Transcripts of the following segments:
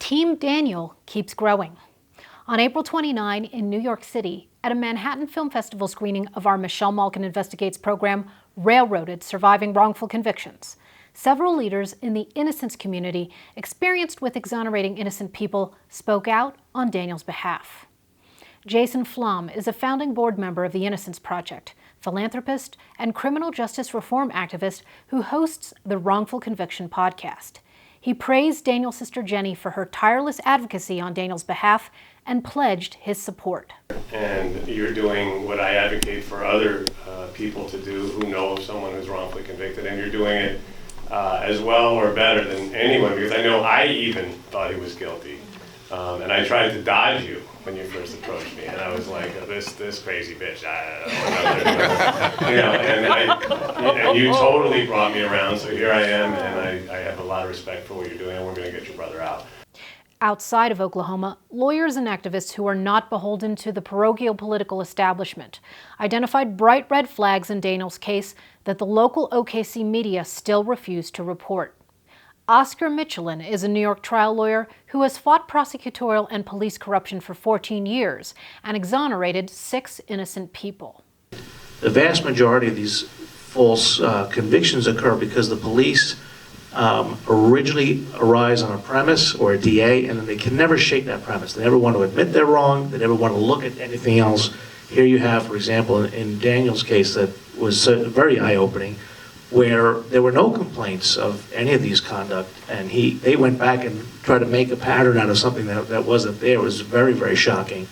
Team Daniel keeps growing. On April 29 in New York City, at a Manhattan Film Festival screening of our Michelle Malkin Investigates program, Railroaded: Surviving Wrongful Convictions, several leaders in the innocence community experienced with exonerating innocent people spoke out on Daniel's behalf. Jason Flom is a founding board member of the Innocence Project, philanthropist and criminal justice reform activist who hosts the Wrongful Conviction podcast. He praised Daniel's sister Jenny for her tireless advocacy on Daniel's behalf and pledged his support. And you're doing what I advocate for other people to do who know of someone who's wrongfully convicted, and you're doing it as well or better than anyone, because I know I even thought he was guilty. And I tried to dodge you when you first approached me, and I was like, oh, this crazy bitch, and you totally brought me around, so here I am, and I have a lot of respect for what you're doing, and we're going to get your brother out. Outside of Oklahoma, lawyers and activists who are not beholden to the parochial political establishment identified bright red flags in Daniel's case that the local OKC media still refused to report. Oscar Michelin is a New York trial lawyer who has fought prosecutorial and police corruption for 14 years and exonerated 6 innocent people. The vast majority of these false convictions occur because the police originally arise on a premise or a DA, and then they can never shake that premise. They never want to admit they're wrong. They never want to look at anything else. Here you have, for example, in Daniel's case that was very eye-opening, where there were no complaints of any of these conduct, and they went back and tried to make a pattern out of something that wasn't there. It was very, very shocking.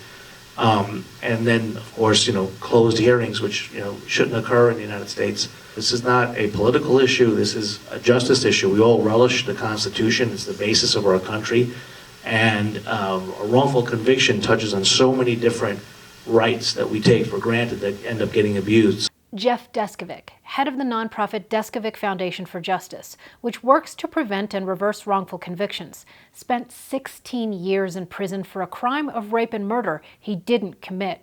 And then, of course, closed hearings, which shouldn't occur in the United States. This is not a political issue. This is a justice issue. We all relish the Constitution. It's the basis of our country. And a wrongful conviction touches on so many different rights that we take for granted that end up getting abused. Jeff Deskovic, head of the nonprofit Deskovic Foundation for Justice, which works to prevent and reverse wrongful convictions, spent 16 years in prison for a crime of rape and murder he didn't commit.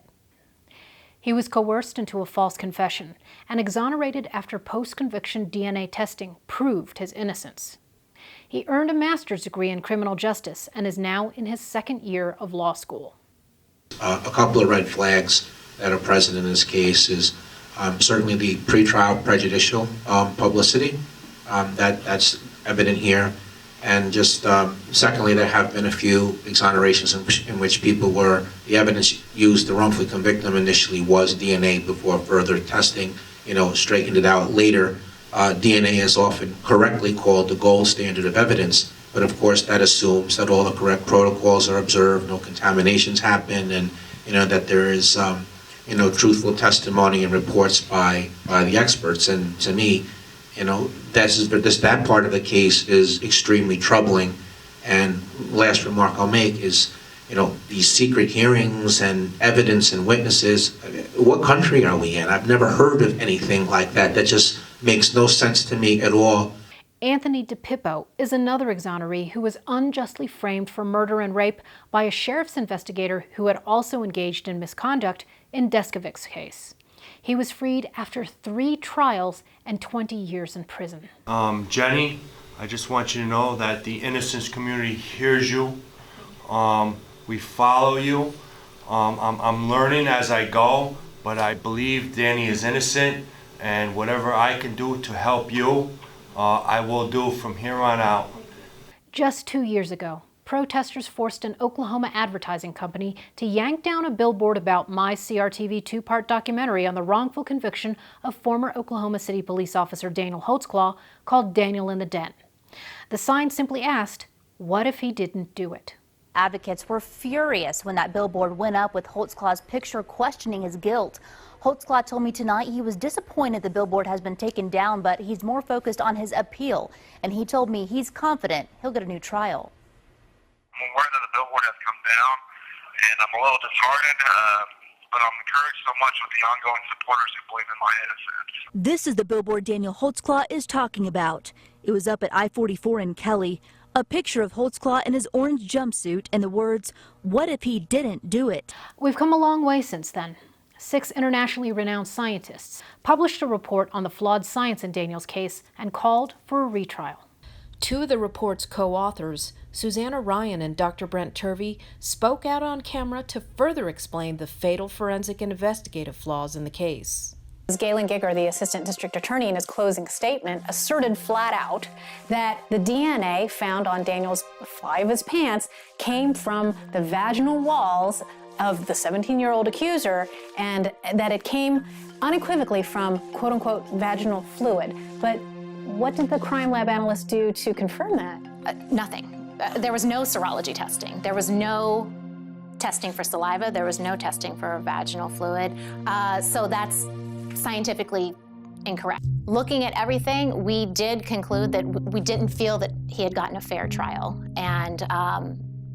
He was coerced into a false confession and exonerated after post-conviction DNA testing proved his innocence. He earned a master's degree in criminal justice and is now in his 2nd year of law school. A couple of red flags that are present in this case is certainly the pretrial prejudicial publicity. That's evident here. And just secondly, there have been a few exonerations in which the evidence used to wrongfully convict them initially was DNA before further testing, straightened it out later. DNA is often correctly called the gold standard of evidence, but of course that assumes that all the correct protocols are observed, no contaminations happen, and that there is truthful testimony and reports by the experts. And to me, that part of the case is extremely troubling. And last remark I'll make is, these secret hearings and evidence and witnesses, what country are we in? I've never heard of anything like that. That just makes no sense to me at all. Anthony DePippo is another exoneree who was unjustly framed for murder and rape by a sheriff's investigator who had also engaged in misconduct in Deskovic's case. He was freed after 3 trials and 20 years in prison. Jenny, I just want you to know that the innocence community hears you. We follow you. I'm learning as I go, but I believe Danny is innocent, and whatever I can do to help you, I will do from here on out. Just 2 years ago, protesters forced an Oklahoma advertising company to yank down a billboard about My CRTV 2-part documentary on the wrongful conviction of former Oklahoma City police officer Daniel Holtzclaw called Daniel in the Den. The sign simply asked, what if he didn't do it? Advocates were furious when that billboard went up with Holtzclaw's picture questioning his guilt. Holtzclaw told me tonight he was disappointed the billboard has been taken down, but he's more focused on his appeal. And he told me he's confident he'll get a new trial. I'm aware that the billboard has come down, and I'm a little disheartened, but I'm encouraged so much with the ongoing supporters who believe in my innocence. This is the billboard Daniel Holtzclaw is talking about. It was up at I-44 in Kelly. A picture of Holtzclaw in his orange jumpsuit and the words, what if he didn't do it? We've come a long way since then. 6 internationally renowned scientists published a report on the flawed science in Daniel's case and called for a retrial. Two of the report's co-authors, Susanna Ryan and Dr. Brent Turvey, spoke out on camera to further explain the fatal forensic and investigative flaws in the case. Galen Giger, the assistant district attorney, in his closing statement, asserted flat out that the DNA found on Daniel's fly of his pants came from the vaginal walls of the 17-year-old accuser, and that it came unequivocally from quote-unquote vaginal fluid. But what did the crime lab analyst do to confirm that? Nothing. There was no serology testing. There was no testing for saliva. There was no testing for vaginal fluid. So that's scientifically incorrect. Looking at everything, we did conclude that we didn't feel that he had gotten a fair trial. And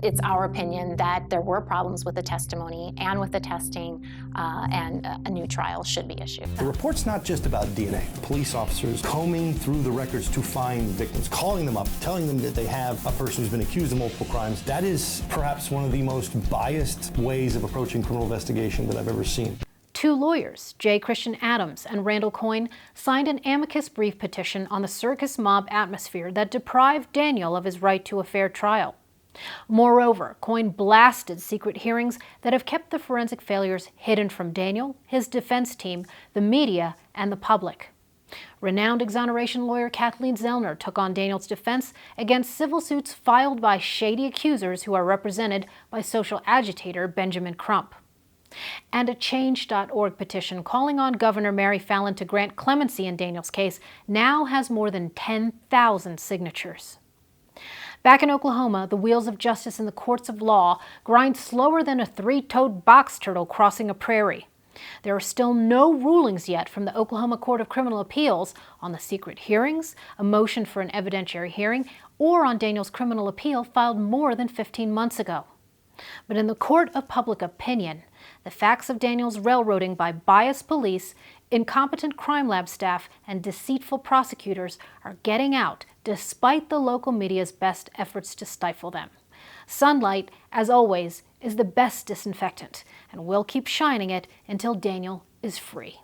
it's our opinion that there were problems with the testimony and with the testing, and a new trial should be issued. The report's not just about DNA. Police officers combing through the records to find victims, calling them up, telling them that they have a person who's been accused of multiple crimes. That is perhaps one of the most biased ways of approaching criminal investigation that I've ever seen. Two lawyers, J. Christian Adams and Randall Coyne, signed an amicus brief petition on the circus mob atmosphere that deprived Daniel of his right to a fair trial. Moreover, Coyne blasted secret hearings that have kept the forensic failures hidden from Daniel, his defense team, the media, and the public. Renowned exoneration lawyer Kathleen Zellner took on Daniel's defense against civil suits filed by shady accusers who are represented by social agitator Benjamin Crump. And a Change.org petition calling on Governor Mary Fallin to grant clemency in Daniel's case now has more than 10,000 signatures. Back in Oklahoma, the wheels of justice in the courts of law grind slower than a three-toed box turtle crossing a prairie. There are still no rulings yet from the Oklahoma Court of Criminal Appeals on the secret hearings, a motion for an evidentiary hearing, or on Daniel's criminal appeal filed more than 15 months ago. But in the court of public opinion, the facts of Daniel's railroading by biased police, incompetent crime lab staff, and deceitful prosecutors are getting out despite the local media's best efforts to stifle them. Sunlight, as always, is the best disinfectant, and we'll keep shining it until Daniel is free.